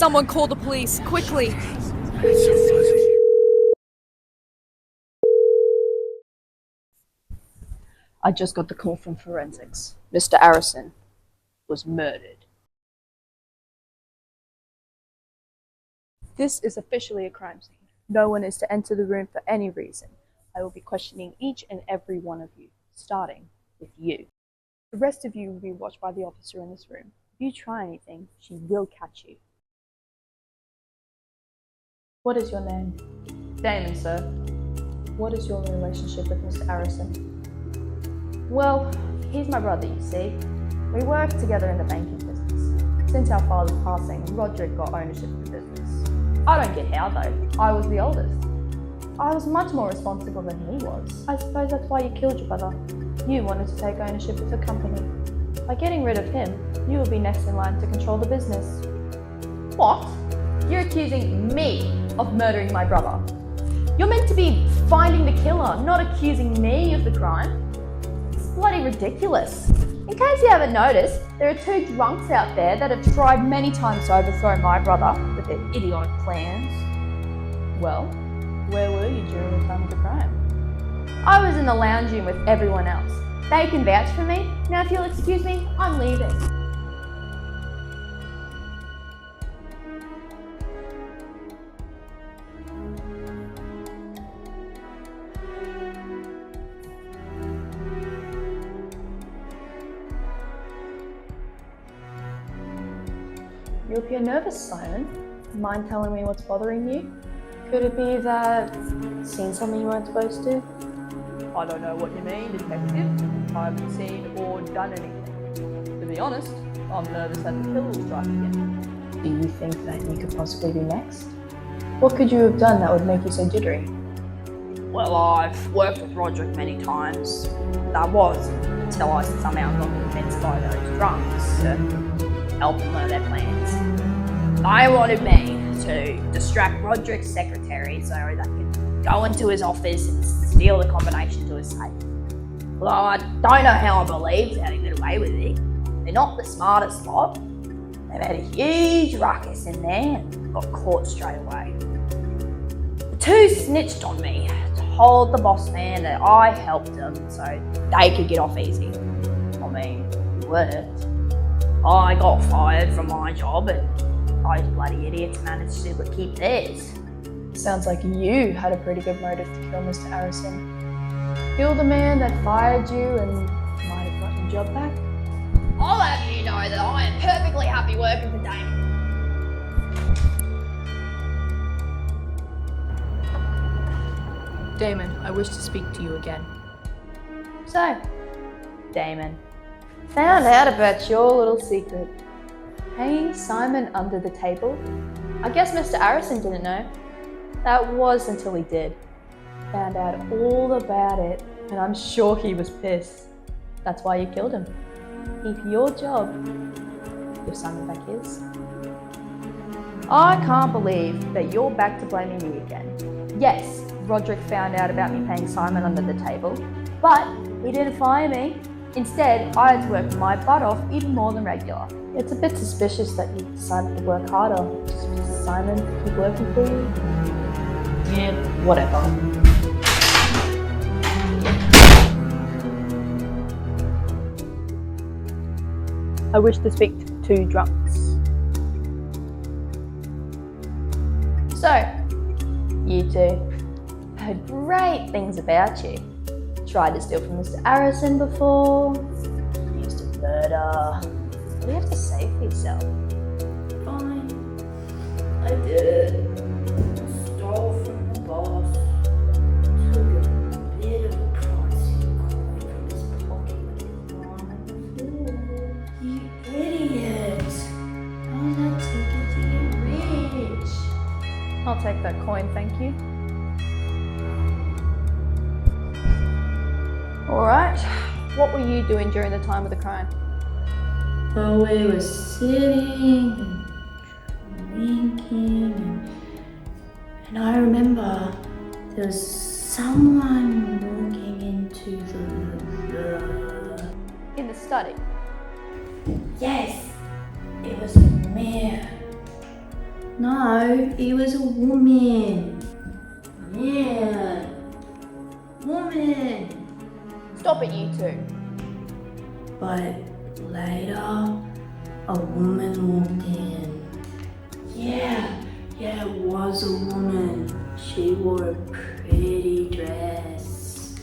Someone call the police, quickly. It's so fuzzy. I just got the call from forensics. Mr. Arison was murdered. This is officially a crime scene. No one is to enter the room for any reason. I will be questioning each and every one of you, starting with you. The rest of you will be watched by the officer in this room. If you try anything, she will catch you. What is your name? Damon, sir. What is your relationship with Mr. Arison? Well, he's my brother, you see. We worked together in the banking business. Since our father's passing, Roderick got ownership of the business. I don't get how though. I was the oldest. I was much more responsible than he was. I suppose that's why you killed your brother. You wanted to take ownership of the company. By getting rid of him, you will be next in line to control the business. What? You're accusing me of murdering my brother. You're meant to be finding the killer, not accusing me of the crime. It's bloody ridiculous. In case you haven't noticed, there are two drunks out there that have tried many times to overthrow my brother with their idiotic plans. Well, where were you during the time of the crime? I was in the lounge room with everyone else. They can vouch for me. Now if you'll excuse me, I'm leaving. You appear nervous, Simon. Mind telling me what's bothering you? Could it be that seen something you weren't supposed to? I don't know what you mean, detective. I haven't seen or done anything. To be honest, I'm nervous that the killer will strike again. Do you think that you could possibly be next? What could you have done that would make you so jittery? Well, I've worked with Roderick many times. That was until I somehow got convinced by those drunks to help them learn their plans. They wanted me to distract Roderick's secretary so they could go into his office and steal the combination to his safe. Well, I don't know how I believed how they got away with it. They're not the smartest lot. They've had a huge ruckus in there and got caught straight away. The two snitched on me, told the boss man that I helped them so they could get off easy. I mean, it worked. I got fired from my job and those bloody idiots managed to keep theirs. Sounds like you had a pretty good motive to kill Mr. Arison. Kill the man that fired you and might have gotten your job back? I'll have you know that I am perfectly happy working for Damon. Damon, I wish to speak to you again. So, Damon, found out about your little secret. Paying Simon under the table? I guess Mr. Arison didn't know. That was until he did. Found out all about it, and I'm sure he was pissed. That's why you killed him. Keep your job. Give Simon back his. I can't believe that you're back to blaming me again. Yes, Roderick found out about me paying Simon under the table, but he didn't fire me. Instead, I had to work my butt off even more than regular. It's a bit suspicious that you decided to work harder just for Simon to keep working for you. Yeah, whatever. I wish to speak to two drunks. So, you two heard great things about you. Tried to steal from Mr. Arison before, used to murder. What do you have to say for yourself? Fine. I did it. Stole from the boss. Took a bit of a pricey coin from his pocket. On the floor. You idiot. How's that ticket to get rich? I'll take that coin, thank you. Alright, what were you doing during the time of the crime? Well, we were sitting and drinking, and I remember there was someone walking into the In the study. Yes, it was a mirror. No, it was a woman. Man. Woman. Stop it, you two. But later, a woman walked in. Yeah, it was a woman. She wore a pretty dress.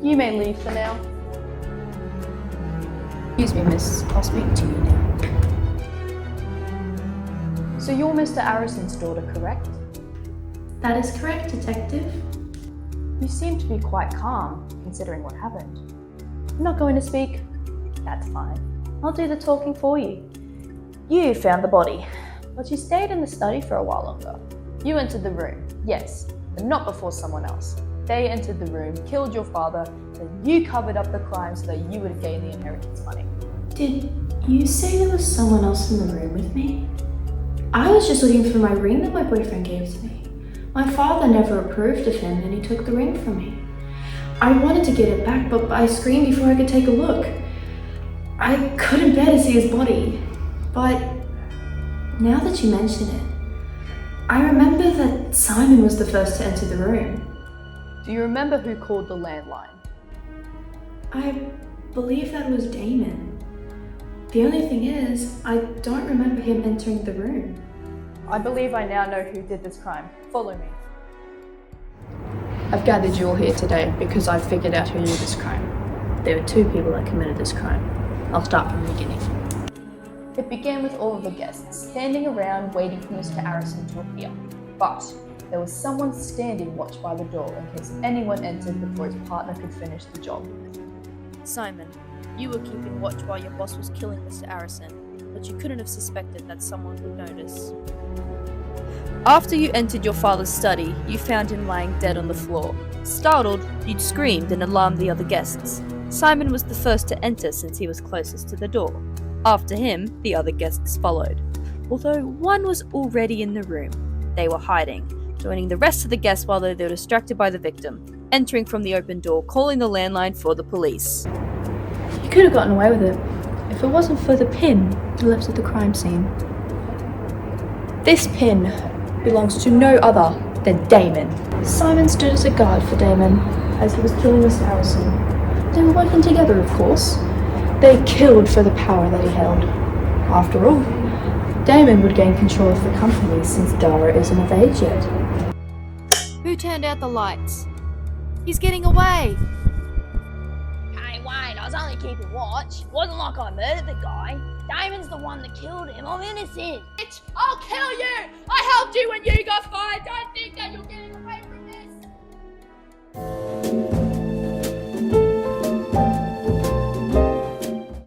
You may leave for now. Excuse me, miss. I'll speak to you now. So you're Mr. Arrison's daughter, correct? That is correct, detective. You seem to be quite calm, considering what happened. I'm not going to speak. That's fine. I'll do the talking for you. You found the body, but you stayed in the study for a while longer. You entered the room, yes, but not before someone else. They entered the room, killed your father, then you covered up the crime so that you would gain the inheritance money. Did you say there was someone else in the room with me? I was just looking for my ring that my boyfriend gave to me. My father never approved of him and he took the ring from me. I wanted to get it back, but I screamed before I could take a look. I couldn't bear to see his body, but now that you mention it, I remember that Simon was the first to enter the room. Do you remember who called the landline? I believe that was Damon. The only thing is, I don't remember him entering the room. I believe I now know who did this crime. Follow me. I've gathered you all here today because I've figured out who did this crime. There were 2 people that committed this crime. I'll start from the beginning. It began with all of the guests standing around waiting for Mr. Arrison to appear. But there was someone standing watch by the door in case anyone entered before his partner could finish the job. Simon, you were keeping watch while your boss was killing Mr. Arrison, but you couldn't have suspected that someone would notice. After you entered your father's study, you found him lying dead on the floor. Startled, you'd screamed and alarmed the other guests. Simon was the first to enter since he was closest to the door. After him, the other guests followed. Although one was already in the room, they were hiding, joining the rest of the guests while they were distracted by the victim, entering from the open door, calling the landline for the police. You could have gotten away with it if it wasn't for the pin you left at the crime scene. This pin belongs to no other than Damon. Simon stood as a guard for Damon as he was killing Mr. Harrison. They were working together, of course. They killed for the power that he held. After all, Damon would gain control of the company since Dara isn't of age yet. Who turned out the lights? He's getting away! Hey, wait, I was only keeping watch. It wasn't like I murdered the guy. Damon's the one that killed him. I'm innocent. Bitch, I'll kill you! I helped you when you got fired, don't